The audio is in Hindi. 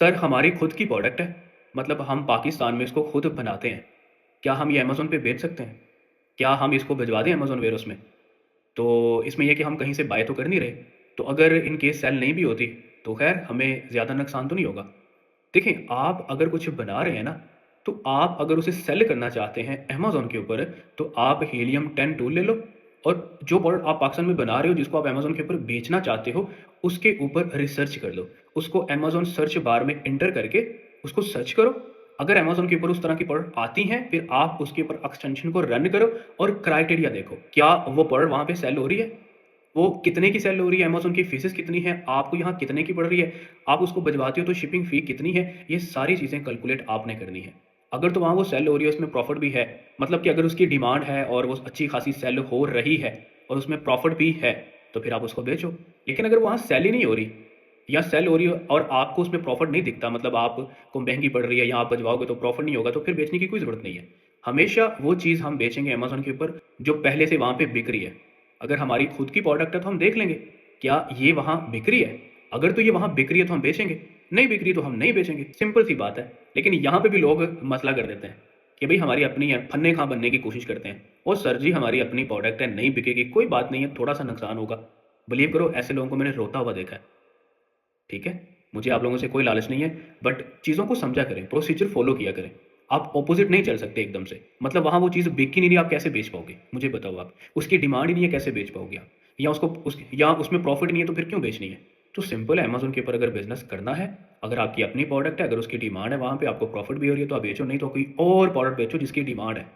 सर हमारी खुद की प्रोडक्ट है, मतलब हम पाकिस्तान में इसको खुद बनाते हैं। क्या हम ये अमेज़न पे बेच सकते हैं? क्या हम इसको भिजवा दें अमेज़न वेयरहाउस में? तो इसमें ये कि हम कहीं से बाय तो कर नहीं रहे। तो अगर इन केस सेल नहीं भी होती, तो ख़ैर हमें ज़्यादा नुकसान तो नहीं होगा। देखिए, आप अगर कुछ बना रहे हैं ना, तो आप अगर उसे सेल करना चाहते हैं अमेज़न के ऊपर, तो आप हीलियम 10 टूल ले लो और जो प्रोडक्ट आप पाकिस्तान में बना रहे हो, जिसको आप अमेज़न के ऊपर बेचना चाहते हो, उसके ऊपर रिसर्च कर लो। उसको अमेज़न सर्च बार में एंटर करके उसको सर्च करो। अगर अमेज़न के ऊपर उस तरह की प्रोडक्ट आती हैं, फिर आप उसके ऊपर एक्सटेंशन को रन करो और क्राइटेरिया देखो, क्या वो प्रोडक्ट वहाँ पे सेल हो रही है? वो कितने की सेल हो रही है, अमेज़न की फीसेस कितनी है, आपको यहाँ कितने की पड़ रही है, आप उसको भिजवाते हो तो शिपिंग फ़ी कितनी है, ये सारी चीज़ें कैलकुलेट आपने करनी है। अगर तो वहाँ वो सेल हो रही है, उसमें प्रॉफ़िट भी है, मतलब कि अगर उसकी डिमांड है और वो अच्छी खासी सेल हो रही है और उसमें प्रॉफ़िट भी है, तो फिर आप उसको बेचो। लेकिन अगर वहाँ सेल ही नहीं हो रही या सेल हो रही है और आपको उसमें प्रॉफ़िट नहीं दिखता, मतलब आपको महँगी पड़ रही है या आप भिजवाओगे तो प्रॉफ़िट नहीं होगा, तो फिर बेचने की कोई ज़रूरत नहीं है। हमेशा वो चीज़ हम बेचेंगे अमेज़न के ऊपर जो पहले से वहाँ पे बिक रही है। अगर हमारी खुद की प्रोडक्ट है तो हम देख लेंगे, क्या ये वहाँ बिक रही है? अगर तो ये वहाँ बिक रही है तो हम बेचेंगे, नहीं बिक रही तो हम नहीं बेचेंगे, सिंपल सी बात है। लेकिन यहाँ पे भी लोग मसला कर देते हैं कि भई हमारी अपनी है, फन्ने-खां बनने की कोशिश करते हैं। ओ सर जी, हमारी अपनी प्रोडक्ट है, नहीं बिकेगी, कोई बात नहीं है, थोड़ा-सा नुकसान होगा। बिलीव करो ऐसे लोगों को मैंने रोता हुआ देखा है, ठीक है? मुझे आप लोगों से कोई लालच नहीं है, बट चीज़ों को समझा करें, प्रोसीजर फ़ॉलो किया करें। आप ऑपोज़िट नहीं चल सकते एकदम से। मतलब वहाँ वो चीज़ बिक ही नहीं रही, आप कैसे बेच पाओगे? मुझे बताओ आप। उसकी डिमांड ही नहीं है, कैसे बेच पाओगे आप? या उसको या उसमें प्रॉफ़िट नहीं है, तो फिर क्यों बेचनी है? तो सिंपल है, अमेज़न के ऊपर अगर बिज़नेस करना है, अगर आपकी अपनी प्रोडक्ट है, अगर उसकी डिमांड है, वहाँ पे आपको प्रॉफ़िट भी हो रही है, तो आप बेचो, नहीं तो कोई और प्रोडक्ट बेचो जिसकी डिमांड है।